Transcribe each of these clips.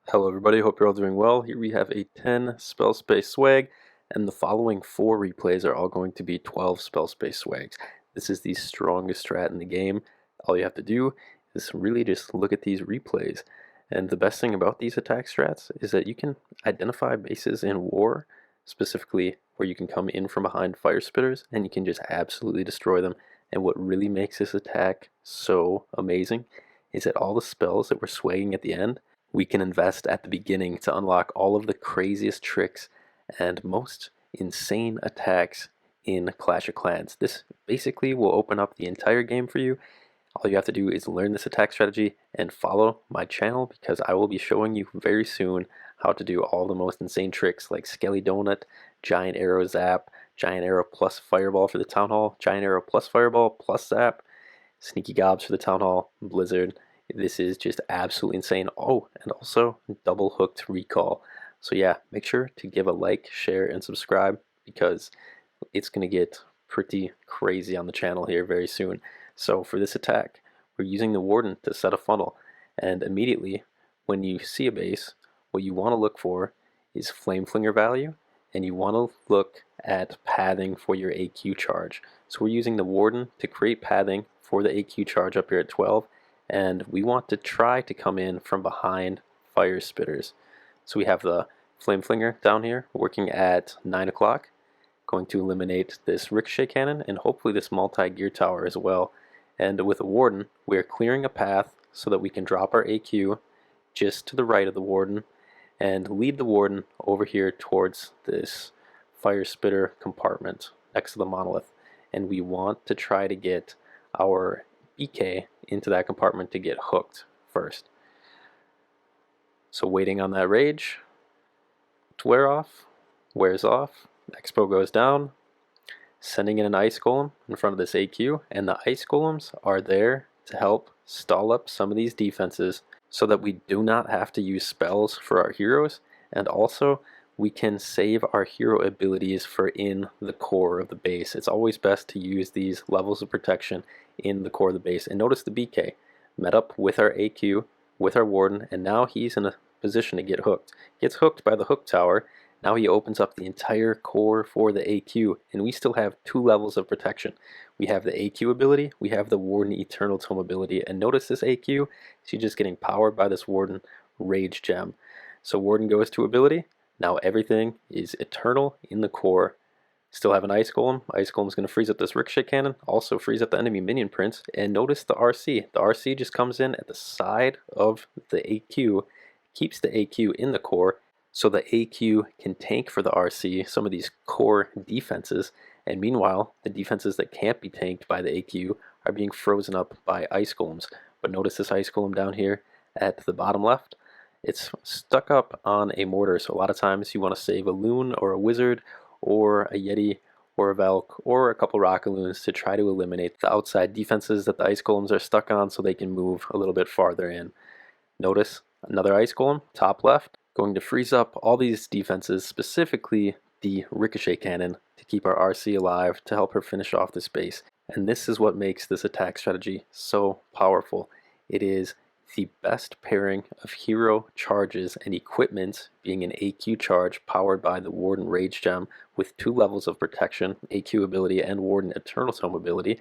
Hello everybody, hope you're all doing well. Here we have a 10 spell space swag, and the following 4 replays are all going to be 12 spell space swags. This is the strongest strat in the game. All you have to do is really just look at these replays. And the best thing about these attack strats is that you can identify bases in war, specifically where you can come in from behind fire spitters and you can just absolutely destroy them. And what really makes this attack so amazing is that all the spells that we're swagging at the end, we can invest at the beginning to unlock all of the craziest tricks and most insane attacks in Clash of Clans. This basically will open up the entire game for you. All you have to do is learn this attack strategy and follow my channel, because I will be showing you very soon how to do all the most insane tricks like Skelly Donut, Giant Arrow Zap, Giant Arrow plus Fireball for the Town Hall, Giant Arrow plus Fireball plus Zap, Sneaky Gobs for the Town Hall, Blizzard. This is just absolutely insane. Oh, and also double hooked recall. So yeah, make sure to give a like, share, and subscribe, because it's going to get pretty crazy on the channel here very soon. So for this attack, we're using the Warden to set a funnel, and immediately when you see a base, what you want to look for is Flame Flinger value, and you want to look at pathing for your AQ charge. So we're using the Warden to create pathing for the AQ charge up here at 12, and we want to try to come in from behind fire spitters. So we have the Flame Flinger down here working at 9 o'clock, going to eliminate this Ricochet Cannon and hopefully this multi-gear tower as well. And with a Warden, we're clearing a path so that we can drop our AQ just to the right of the Warden and lead the Warden over here towards this fire spitter compartment next to the monolith. And we want to try to get our BK into that compartment to get hooked first. So waiting on that rage to wear off, wears off, Expo goes down, sending in an Ice Golem in front of this AQ, and the Ice Golems are there to help stall up some of these defenses so that we do not have to use spells for our heroes, and also we can save our hero abilities for in the core of the base. It's always best to use these levels of protection in the core of the base. And notice the BK met up with our AQ, with our Warden, and now he's in a position to get hooked. Gets hooked by the hook tower. Now he opens up the entire core for the AQ, and we still have 2 levels of protection. We have the AQ ability, we have the Warden Eternal Tome ability, and notice this AQ, she's just getting powered by this Warden Rage Gem. So Warden goes to ability, now everything is eternal in the core. Still have an Ice Golem. Ice Golem is going to freeze up this Ricochet Cannon, also freeze up the enemy minion prince, and notice the RC. The RC just comes in at the side of the AQ, keeps the AQ in the core, so the AQ can tank for the RC some of these core defenses, and meanwhile, the defenses that can't be tanked by the AQ are being frozen up by Ice Golems. But notice this Ice Golem down here at the bottom left, it's stuck up on a mortar, so a lot of times you want to save a loon or a wizard or a Yeti or a Valk or a couple rocket loons to try to eliminate the outside defenses that the Ice Golems are stuck on so they can move a little bit farther in. Notice another Ice Golem, top left, going to freeze up all these defenses, specifically the Ricochet Cannon, to keep our RC alive to help her finish off this base. And this is what makes this attack strategy so powerful. It is the best pairing of hero charges and equipment, being an AQ charge powered by the Warden Rage Gem with 2 levels of protection, AQ ability and Warden Eternal Tome ability,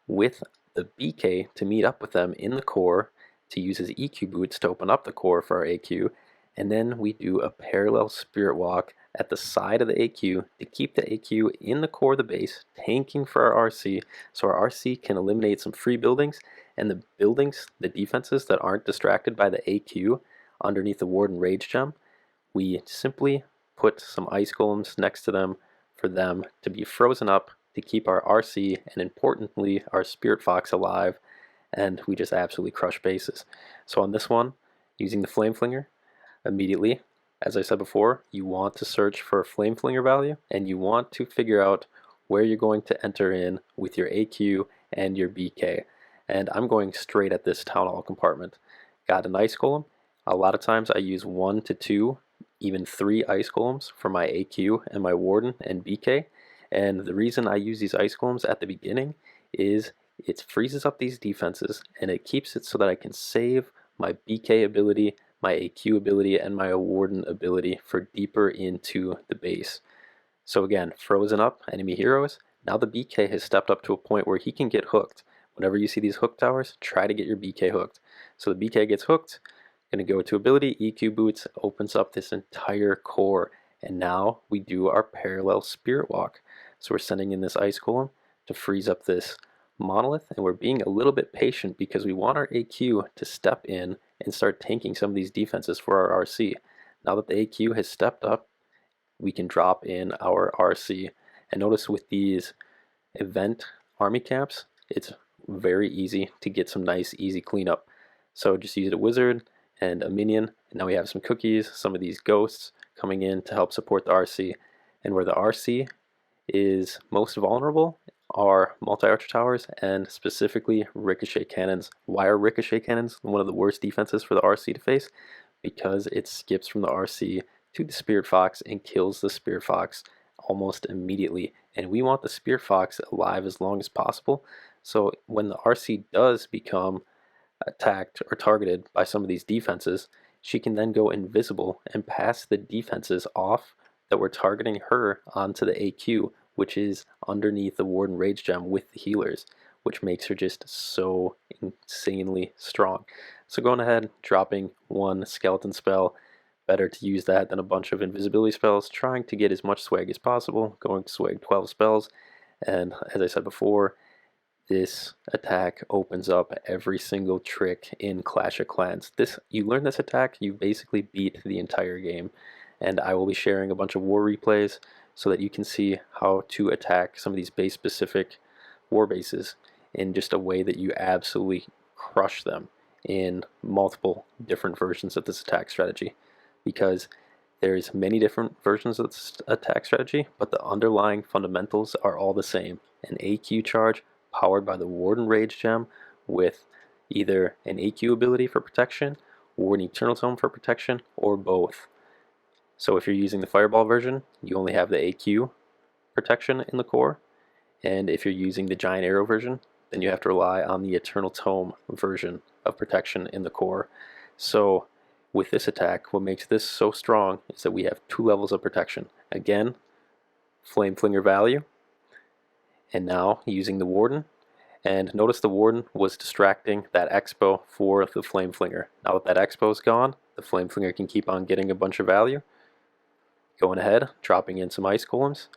with the BK to meet up with them in the core, to use as EQ boots to open up the core for our AQ, and then we do a parallel Spirit Walk at the side of the AQ to keep the AQ in the core of the base, tanking for our RC, so our RC can eliminate some free buildings, and the buildings, the defenses that aren't distracted by the AQ underneath the Warden Rage Gem, we simply put some Ice Golems next to them for them to be frozen up to keep our RC and importantly our Spirit Fox alive, and we just absolutely crush bases. So on this one, using the Flame Flinger, immediately, as I said before, you want to search for a Flame Flinger value, and you want to figure out where you're going to enter in with your AQ and your BK. And I'm going straight at this Town Hall compartment. Got an Ice Golem. A lot of times I use 1 to 2, even 3 Ice Golems for my AQ and my Warden and BK. And the reason I use these Ice Golems at the beginning is it freezes up these defenses and it keeps it so that I can save my BK ability my AQ ability and my Warden ability for deeper into the base. So again, frozen up enemy heroes. Now the BK has stepped up to a point where he can get hooked. Whenever you see these hook towers, try to get your BK hooked. So the BK gets hooked, going to go to ability, EQ boots, opens up this entire core. And now we do our parallel spirit walk. So we're sending in this ice golem to freeze up this monolith, and we're being a little bit patient because we want our AQ to step in and start tanking some of these defenses for our RC. Now that the AQ has stepped up, we can drop in our RC. And notice with these event army camps, it's very easy to get some nice easy cleanup. So just use a wizard and a minion, and now we have some cookies, some of these ghosts coming in to help support the RC. And where the RC is most vulnerable are multi-archer towers and specifically ricochet cannons. Why are ricochet cannons one of the worst defenses for the RC to face? Because it skips from the RC to the Spirit Fox and kills the Spirit Fox almost immediately. And we want the Spirit Fox alive as long as possible. So when the RC does become attacked or targeted by some of these defenses, she can then go invisible and pass the defenses off that we're targeting her onto the AQ, which is underneath the Warden Rage Gem with the healers, which makes her just so insanely strong. So going ahead, dropping one skeleton spell, better to use that than a bunch of invisibility spells, trying to get as much swag as possible, going to swag 12 spells, and as I said before, this attack opens up every single trick in Clash of Clans. You learn this attack, you basically beat the entire game. And I will be sharing a bunch of war replays so that you can see how to attack some of these base specific war bases in just a way that you absolutely crush them in multiple different versions of this attack strategy. Because there's many different versions of this attack strategy, but the underlying fundamentals are all the same. An AQ charge powered by the Warden Rage Gem with either an AQ ability for protection or an Eternal Tome for protection, or both. So if you're using the Fireball version, you only have the AQ protection in the core, and if you're using the Giant Arrow version, then you have to rely on the Eternal Tome version of protection in the core. So with this attack, what makes this so strong is that we have 2 levels of protection. Again, Flame Flinger value, and now using the Warden. And notice the Warden was distracting that Expo for the Flame Flinger. Now that that Expo is gone, the Flame Flinger can keep on getting a bunch of value. Going ahead, dropping in some Ice Golems,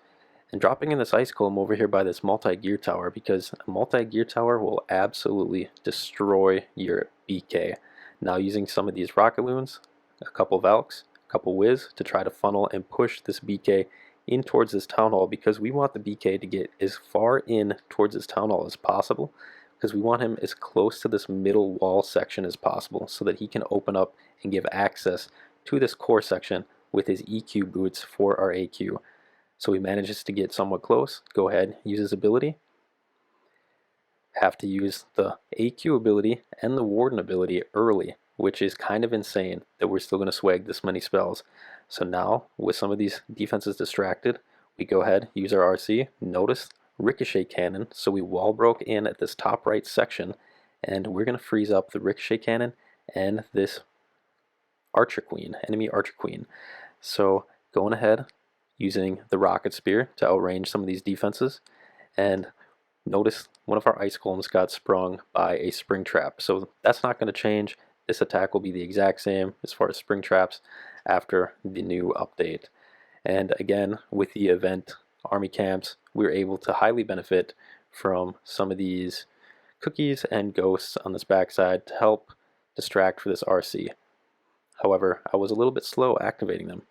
and dropping in this Ice Golem over here by this multi-gear tower, because a multi-gear tower will absolutely destroy your BK. Now using some of these Rocket Loons, a couple Valks, a couple Wiz to try to funnel and push this BK in towards this town hall, because we want the BK to get as far in towards this town hall as possible, because we want him as close to this middle wall section as possible so that he can open up and give access to this core section with his EQ boots for our AQ. So he manages to get somewhat close. Go ahead, use his ability. Have to use the AQ ability and the Warden ability early, which is kind of insane that we're still going to swag this many spells. So now, with some of these defenses distracted, we go ahead, use our RC. Notice Ricochet Cannon, so we wall broke in at this top right section, and we're going to freeze up the Ricochet Cannon and this Archer Queen, enemy Archer Queen. So going ahead, using the Rocket Spear to outrange some of these defenses, and notice one of our Ice Golems got sprung by a Spring Trap. So that's not going to change. This attack will be the exact same as far as Spring Traps after the new update. And again, with the event army camps, we're able to highly benefit from some of these cookies and ghosts on this backside to help distract for this RC. However, I was a little bit slow activating them.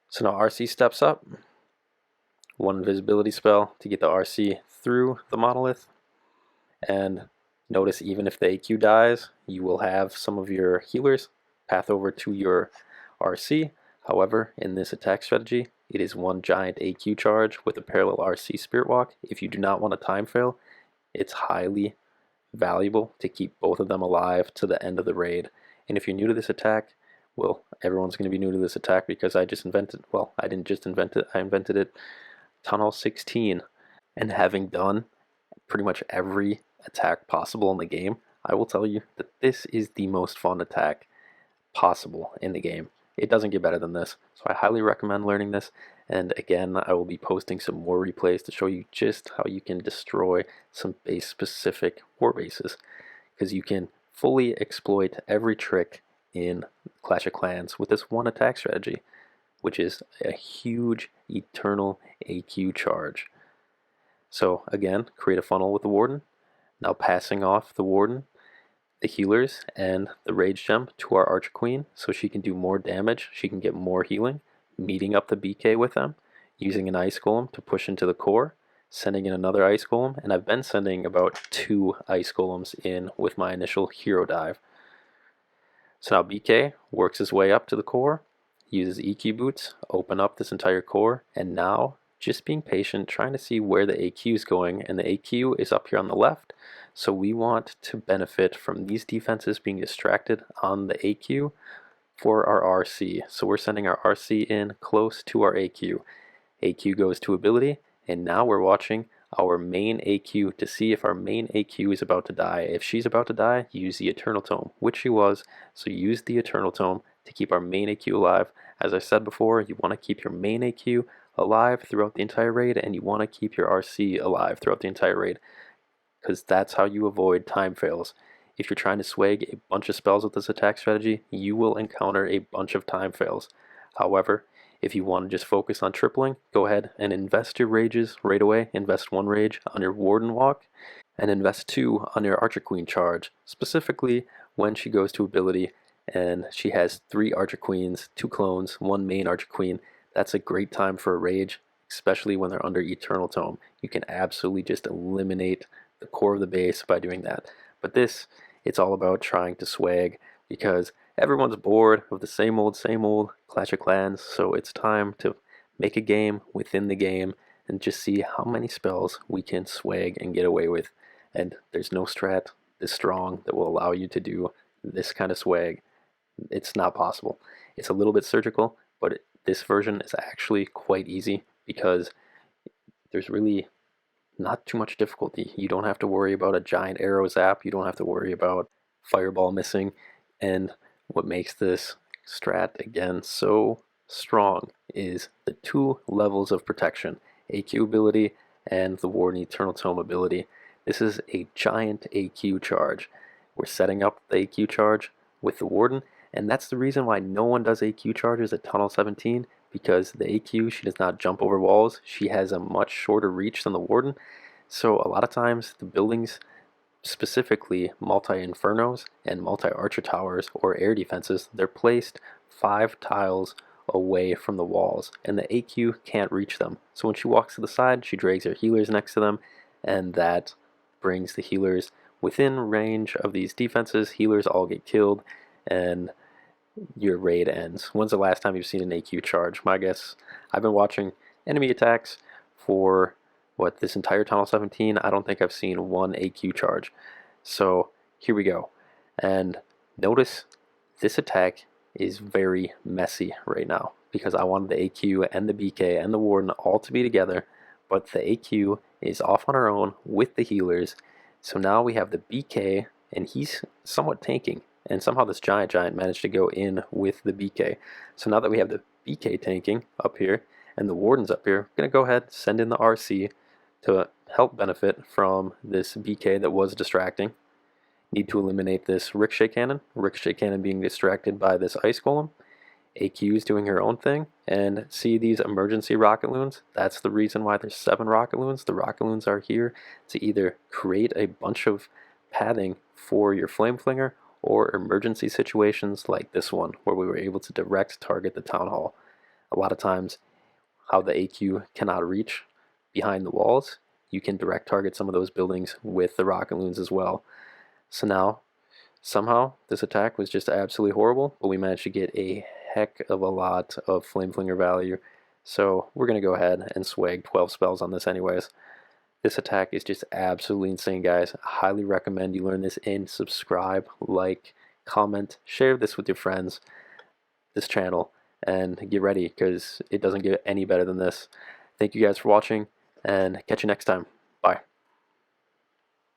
So now RC steps up, one invisibility spell to get the RC through the monolith, and notice even if the AQ dies, you will have some of your healers path over to your RC. However, in this attack strategy, it is one giant AQ charge with a parallel RC Spirit Walk. If you do not want a time fail, it's highly valuable to keep both of them alive to the end of the raid. And if you're new to this attack, well, everyone's going to be new to this attack because I just invented, well, I didn't just invent it, I invented it Town Hall 16. And having done pretty much every attack possible in the game, I will tell you that this is the most fun attack. possible in the game. It doesn't get better than this. So I highly recommend learning this. And again, I will be posting some more replays to show you just how you can destroy some base-specific war bases, because you can fully exploit every trick in Clash of Clans with this one attack strategy, which is a huge eternal AQ charge. So again, create a funnel with the Warden. Now passing off the Warden, the healers, and the Rage Gem to our Archer Queen so she can do more damage, she can get more healing, meeting up the BK with them, using an Ice Golem to push into the core, sending in another Ice Golem, and I've been sending about 2 Ice Golems in with my initial hero dive. So now BK works his way up to the core, uses EQ boots, open up this entire core, and now just being patient, trying to see where the AQ is going, and the AQ is up here on the left. So we want to benefit from these defenses being distracted on the AQ for our RC. So we're sending our RC in close to our AQ. AQ goes to ability, and now we're watching our main AQ to see if our main AQ is about to die. If she's about to die, use the Eternal Tome, which she was. So use the Eternal Tome to keep our main AQ alive. As I said before, you want to keep your main AQ alive throughout the entire raid, and you want to keep your RC alive throughout the entire raid, because that's how you avoid time fails. If you're trying to swag a bunch of spells with this attack strategy, you will encounter a bunch of time fails. However, if you want to just focus on tripling, go ahead and invest your rages right away. Invest 1 rage on your Warden walk, and invest 2 on your Archer Queen charge, specifically when she goes to ability and she has 3 Archer Queens, 2 clones, 1 main Archer Queen. That's a great time for a rage, especially when they're under Eternal Tome. You can absolutely just eliminate the core of the base by doing that. But this, it's all about trying to swag, because everyone's bored of the same old Clash of Clans, so it's time to make a game within the game and just see how many spells we can swag and get away with. And there's no strat this strong that will allow you to do this kind of swag. It's not possible. It's a little bit surgical, but this version is actually quite easy because there's really not too much difficulty. You don't have to worry about a giant arrow zap. You don't have to worry about fireball missing. And what makes this strat, again, so strong is the 2 levels of protection, AQ ability and the Warden Eternal Tome ability. This is a giant AQ charge. We're setting up the AQ charge with the Warden, and that's the reason why no one does AQ charges at Tunnel 17, because the AQ, she does not jump over walls. She has a much shorter reach than the Warden. So a lot of times the buildings, specifically multi-infernos and multi-archer towers or air defenses, they're placed 5 tiles away from the walls, and the AQ can't reach them. So when she walks to the side, she drags her healers next to them, and that brings the healers within range of these defenses. Healers all get killed, and your raid ends. When's the last time you've seen an AQ charge? My guess, I've been watching enemy attacks for this entire Tunnel 17. I don't think I've seen 1 AQ charge. So here we go. And notice this attack is very messy right now, because I wanted the AQ and the BK and the Warden all to be together, but the AQ is off on her own with the healers. So now we have the BK, and he's somewhat tanking, and somehow this giant managed to go in with the BK. So now that we have the BK tanking up here and the Warden's up here, I'm going to go ahead, send in the RC to help benefit from this BK that was distracting. Need to eliminate this Ricochet Cannon being distracted by this Ice Golem. AQ is doing her own thing, and see these emergency rocket loons? That's the reason why there's 7 rocket loons. The rocket loons are here to either create a bunch of padding for your flame flinger, or emergency situations like this one, where we were able to direct target the town hall. A lot of times, how the AQ cannot reach behind the walls, you can direct target some of those buildings with the rocket loons as well. So now, somehow, this attack was just absolutely horrible, but we managed to get a heck of a lot of flame flinger value. So we're going to go ahead and swag 12 spells on this anyways. This attack is just absolutely insane, guys. I highly recommend you learn this, and subscribe, like, comment, share this with your friends, this channel, and get ready, because it doesn't get any better than this. Thank you guys for watching, and catch you next time. Bye.